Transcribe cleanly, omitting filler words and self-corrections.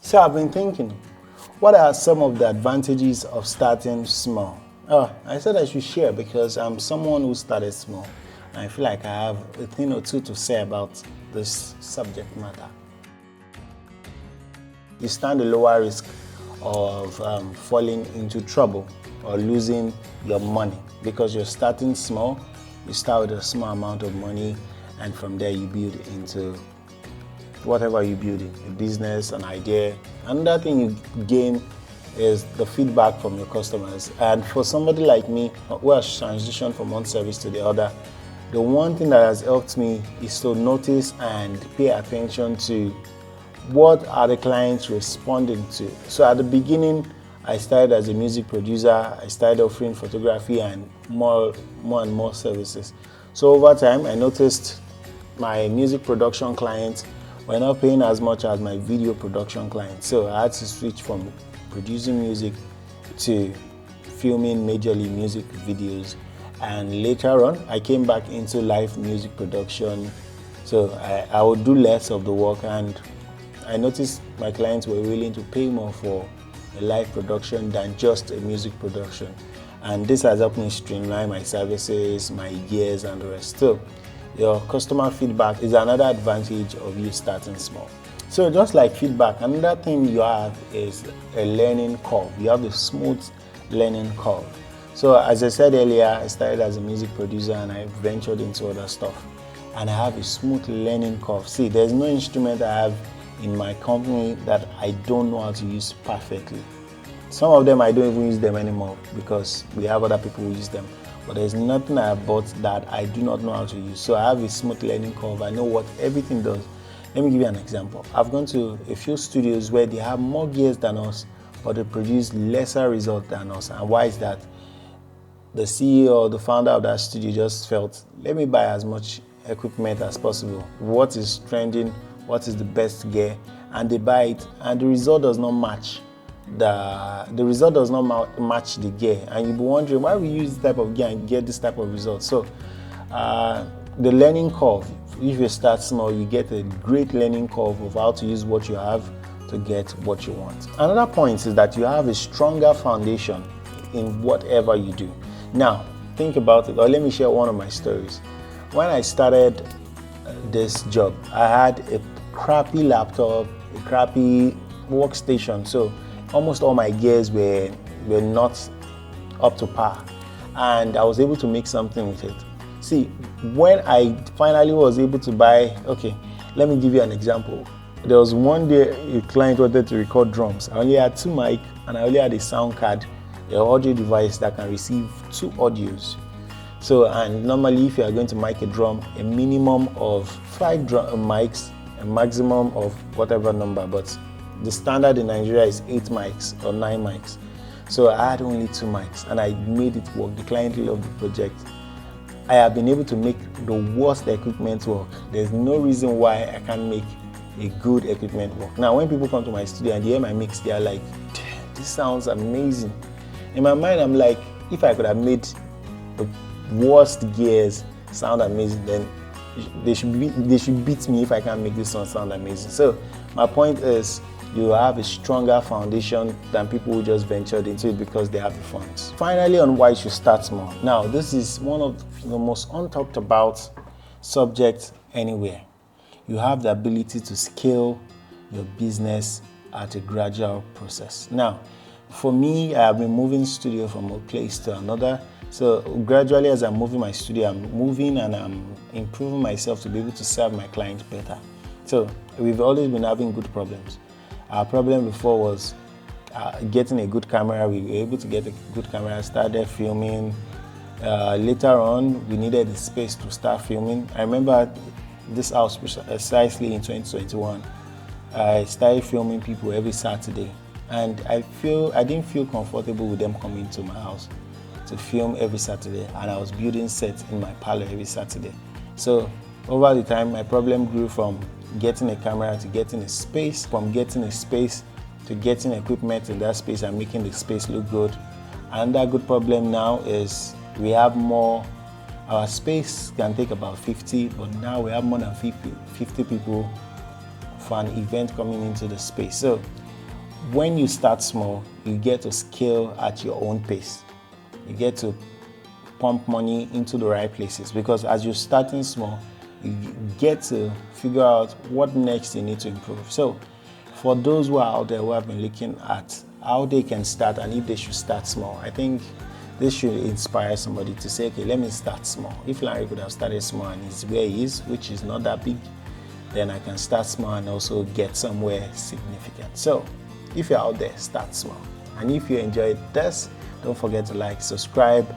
So I've been thinking, what are some of the advantages of starting small? Oh, I said I should share because I'm someone who started small. And I feel like I have a thing or two to say about this subject matter. You stand a lower risk of falling into trouble or losing your money because you're starting small. You start with a small amount of money, and from there you build into whatever you're building, a business, an idea. Another thing you gain is the feedback from your customers. And for somebody like me who has transitioned from one service to the other, the one thing that has helped me is to notice and pay attention to what are the clients responding to. So at the beginning, I started as a music producer. I started offering photography and more and more services. So over time, I noticed my music production clients were not paying as much as my video production clients. So I had to switch from producing music to filming majorly music videos. And later on, I came back into live music production. So I would do less of the work, and I noticed my clients were willing to pay more for a live production than just a music production. And this has helped me streamline my services, my gears, and the rest. So your customer feedback is another advantage of you starting small. So just like feedback, another thing you have is a learning curve. You have a smooth learning curve. So as I said earlier, I started as a music producer and I ventured into other stuff. And I have a smooth learning curve. See, there's no instrument I have in my company that I don't know how to use perfectly. Some of them I don't even use them anymore because we have other people who use them. But there's nothing I have bought that I do not know how to use. So I have a smooth learning curve. I know what everything does. Let me give you an example. I've gone to a few studios where they have more gears than us, but they produce lesser results than us. And why is that? The CEO or the founder of that studio just felt, let me buy as much equipment as possible. What is trending? What is the best gear? And they buy it, and the result does not match. The result does not match the gear, and you'll be wondering why we use this type of gear and get this type of result. So the learning curve, if you start small, you get a great learning curve of how to use what you have to get what you want. Another point is that you have a stronger foundation in whatever you do. Now think about it, or let me share one of my stories. When I started this job, I had a crappy laptop, a crappy workstation, so almost all my gears were not up to par, and I was able to make something with it. See, when I finally was able to buy, okay, let me give you an example. There was one day a client wanted to record drums. I only had 2 mic and I only had a sound card, an audio device that can receive 2 audios. So, and normally if you are going to mic a drum, a minimum of 5 mics, a maximum of whatever number, but the standard in Nigeria is 8 mics or 9 mics. So I had only 2 mics and I made it work. The client loved the project. I have been able to make the worst equipment work. There's no reason why I can't make a good equipment work. Now, when people come to my studio and they hear my mix, they are like, this sounds amazing. In my mind, I'm like, if I could have made the worst gears sound amazing, then they should beat me if I can't make this one sound amazing. So my point is, you have a stronger foundation than people who just ventured into it because they have the funds. Finally, on why you should start small. Now, this is one of the most untalked about subjects anywhere. You have the ability to scale your business at a gradual process. Now, for me, I have been moving studio from a place to another. So gradually, as I'm moving my studio, I'm moving and I'm improving myself to be able to serve my clients better. So we've always been having good problems. Our problem before was getting a good camera. We were able to get a good camera, started filming. Later on, we needed a space to start filming. I remember this house precisely in 2021. I started filming people every Saturday, and I didn't feel comfortable with them coming to my house to film every Saturday, and I was building sets in my parlor every Saturday. So over the time, my problem grew from getting a camera to getting a space, from getting a space to getting equipment in that space and making the space look good. And that good problem now is we have more. Our space can take about 50, but now we have more than 50 people for an event coming into the space. So when you start small, you get to scale at your own pace. You get to pump money into the right places, because as you're starting small, you get to figure out what next you need to improve. So for those who are out there who have been looking at how they can start and if they should start small, I think this should inspire somebody to say, okay, let me start small. If Larry could have started small and he's where he is, which is not that big, then I can start small and also get somewhere significant. So if you're out there, start small. And if you enjoyed this, don't forget to like, subscribe,